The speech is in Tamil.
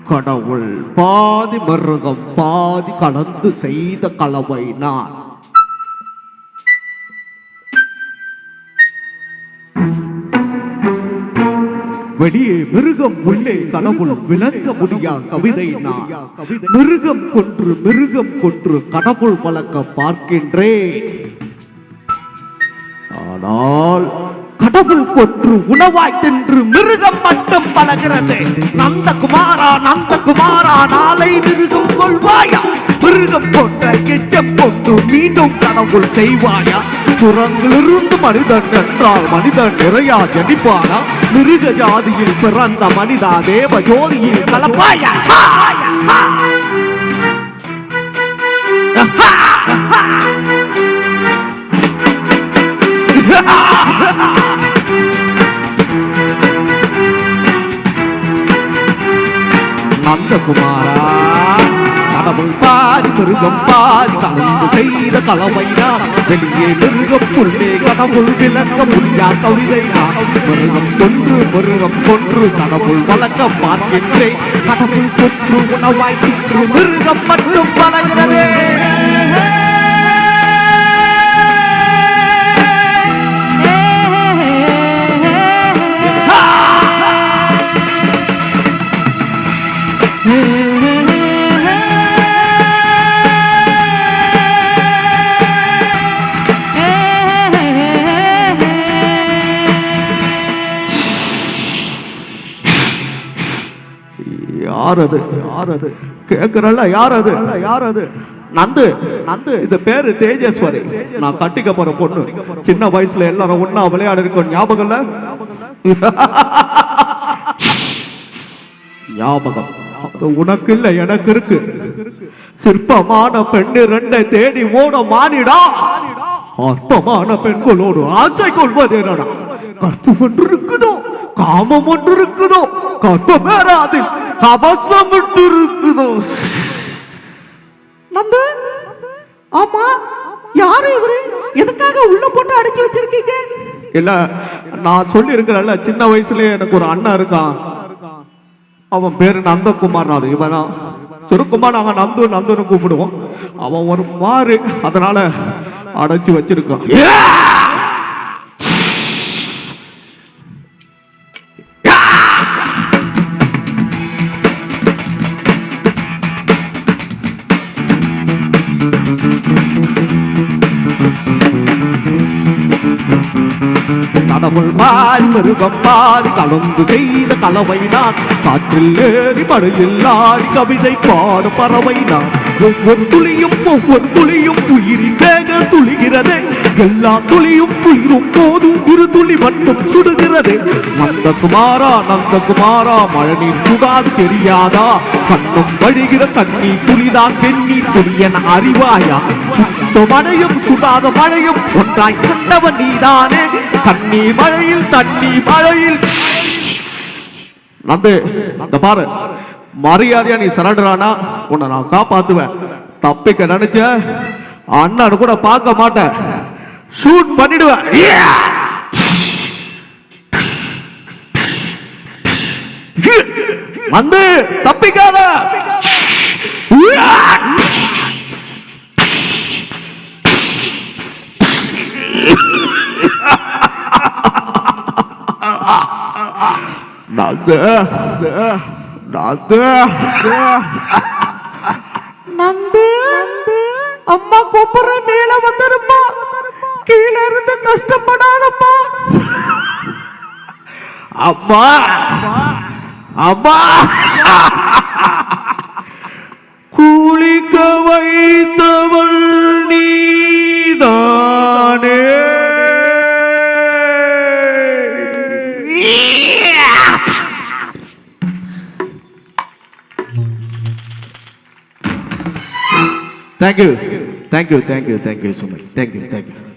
கடவுள் பாதி மிருகம் பாதி கலந்து செய்த கலவை நான். வெளியே மிருகம் உள்ளே கடவுள் விளங்க முடியா கவிதை நான். மிருகம் கொன்று கடவுள் வளர்க்க பார்க்கின்றேன். ஆனால் கடவுள் கொன்று உணவாய் தின்று மிருகம் மட்டும் பழகிறது. நந்தகுமாரா நாளை மிருகம் கொள்வாயா? மிருகம் போன்ற எச்சம் கொண்டு மீண்டும் கடவுள் செய்வாயா? குரங்கிலிருந்து மனிதன் என்றால் மனிதன் நிறையா ஜனிப்பானா? மிருக ஜாதியில் பிறந்த மனிதா தேவ ஜோதியில் கலப்பாயா? நந்தகுமாரா கடவுள் பாதி மிருகம் பாதி கலந்து செய்த கலவைதான். வெளியே மிருகம் உள்ளே கடவுள் விளக்க முடியா கவிதை நான். மிருகம் கொன்று கடவுள் வளர்க்க பார்க்கின்றேன். கடவுள் கொன்று உணவாய் தின்று மிருகம் மட்டும் பழகிறதே. யாரது கேக்குறல்ல? யாரது? நந்து இது பேரு தேஜஸ்வரி. நான் கட்டிக்க போற பொண்ணு. சின்ன வயசுல எல்லாரும் ஒன்னா விளையாட இருக்கும் ஞாபகம் இல்ல? ஞாபகம் உனக்கு இல்ல எனக்கு இருக்கு. சிற்பமான பெண்ணு ரெண்டை தேடி ஓட மானிடா. அற்பமான பெண்களோடு ஆசை கொள்வது என்னடா? கற்பு ஒன்று இருக்குதோ, காமம் ஒன்று இருக்குதோ, கற்பமேறாதில் கவசம் விட்டு இருக்குதோ. நந்து, ஆமா யாரு இவரு? எதுக்காக உள்ள போட்டு அடிச்சு வச்சிருக்கீங்க? இல்ல நான் சொல்லி இருக்கிறேன்ல, சின்ன வயசுல எனக்கு ஒரு அண்ணன் இருக்கான். அவன் பேரு நந்தகுமார். இவன் சுருக்குமா நாங்க நந்துன்னு கூப்பிடுவோம். அவன் ஒரு மாறு, அதனால அடைச்சு வச்சிருக்கான். கடவுள் பாதி மிருகம் பாதி கலந்து செய்த கலவை நான். காற்றில் ஏறி படையில் ஆடி கவிதை பாடு பறவை நான். ஒவ்வொரு துளியும் உயிரின் வேக துளிகிறது. எல்லா துளியும் உயிரும் போதும் ஒரு துளி மட்டும் சுடுகிறது. நந்தகுமாரா மழை நீர் சுடாது தெரியாதா? கண்ணும் வழிகிற தண்ணீர் துளிதான் தென்னீர் துளி என அறிவாயா? மழையும் சுடாத மழையும் ஒன்றாய் கண்டவன் நீதானே. தண்ணி மழையில் நந்து அந்த பாரு, மரியாதையா நீ சரண்டரானா உன்னை நான் காப்பாத்துவேன். தப்பிக்க நினைச்ச அண்ணன் கூட பார்க்க மாட்டேன், ஷூட் பண்ணிடுவேன். வந்து தப்பிக்காத. நந்து அம்மா கூப்பிடுற, மேல வந்துருப்பா. கீழே இருந்து கஷ்டப்படாதப்பா. அம்மா அம்மா குளிக்க வைத்தவள் நீதானே. Thank you so much. Thank you.